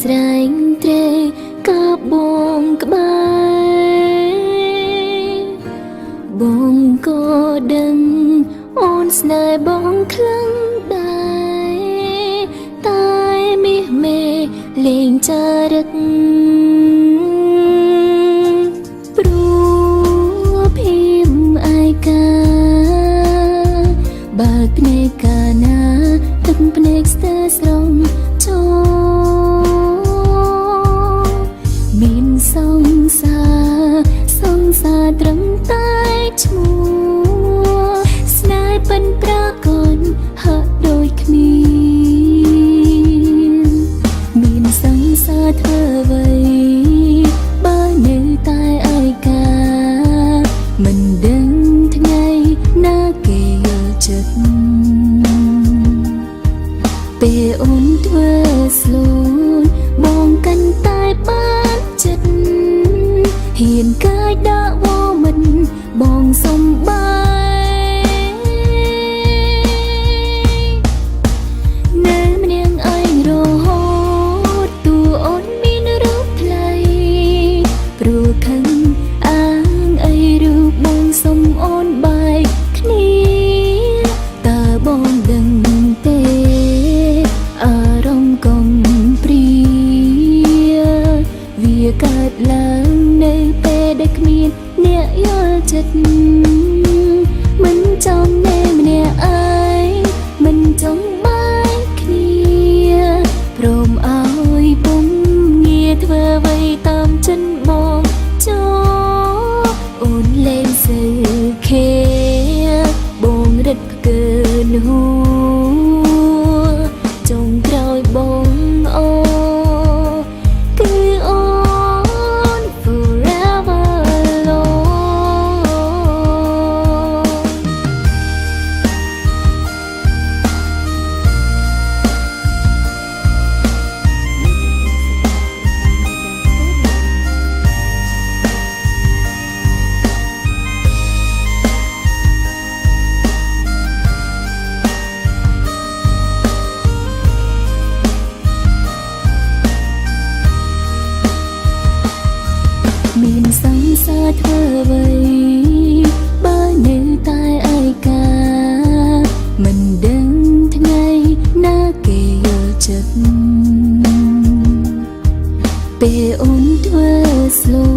ស្រែងត្រេកកាបបងក្បែរបងក៏ដឹងអូនស្នេហ៍បងខ្លាំងដែរតែមាសមេលេងចារឹកព្រោះភីមអាយកាបើកភ្នែកកាណាទឹកភ្នែកស្ទើរស្រងមានសង្សារត្រឹមតែឈ្មោះស្នេហ៍ប៉ិនប្រកនហាក់ដូចគ្មានមានសង្សារធ្វើអ្វីបើនៅតែឯកាមិនដឹងថ្ងៃណាគេយល់ចិត្តពេលអូនធ្វើស្លូនបងកាន់តែបានចិត្តហ៊ានកាយដាក់វមិនបងសំបាយនៅម្នាក់ឯងរហូតតួអូនមានរូបថ្លៃព្រោះខឹងអាងអីរូបបងសុំអូនបែកគ្នាតើបងដឹងទេអារម្មណ៍កុំព្រាវាកើតឡើងនៅពេលដែលគ្មានអ្នកយល់ចិត្តមិនចង់ណែម្នាក់ឯងមិនចង់បែកគ្នាព្រមឲ្យពុំងារធ្វើអ្វីតាមចិនបងចោអូនលេងសើខេបងរឹតផ្កើហួចុងក្រោយបងអូគឺអូន foreverមានសង្សារធ្វើអ្វីបើនៅតែឯកាមិនដឹងថ្ងៃណាគេយល់ចិត្តពេលអូនធ្វើស្លូ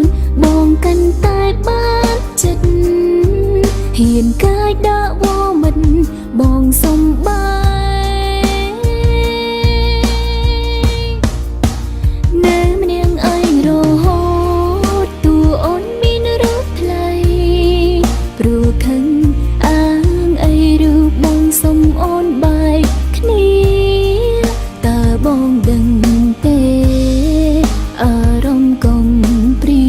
នបងកាន់តែបានចិត្តហ៊ានកាយដាក់វមិនបងសំបាយនៅម្នាក់ឯងរហូតតួអូនមានរូបថ្លៃព្រោះខឹងអាងអីរូបបងសុំអូនបែកគ្នាតើបងដឹងទេអារម្មណ៍កុំព្រា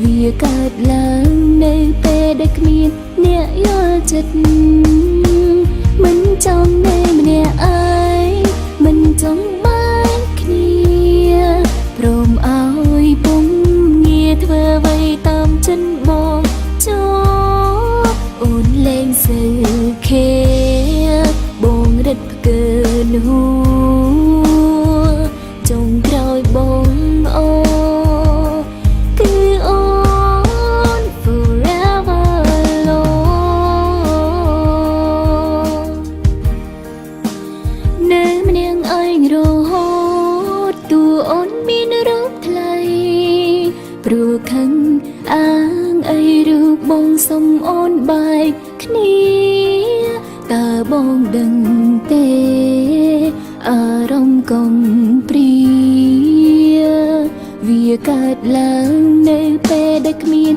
វាកើតឡើងនៅពេលដែលគ្មានអ្នកយល់ចិត្តមិនចង់ណែម្នាក់ឯងមិនចង់បែកគ្នាព្រមឲ្យពុំងារធ្វើអ្វីតាមចិនបងចោអូនលេងសើខេបងរឹតផ្កើហួចុងក្រោយបងអូគឺអូន foreverនៅម្នាក់ឯងរហូតតួអូនមានរូបថ្លៃព្រោះខឹងអាងអីរូបបងសុំអូនបែកគ្នាតើបងដឹងទេអារម្មណ៍កុំព្រាវាកើតឡើងនៅពេលដែលគ្មាន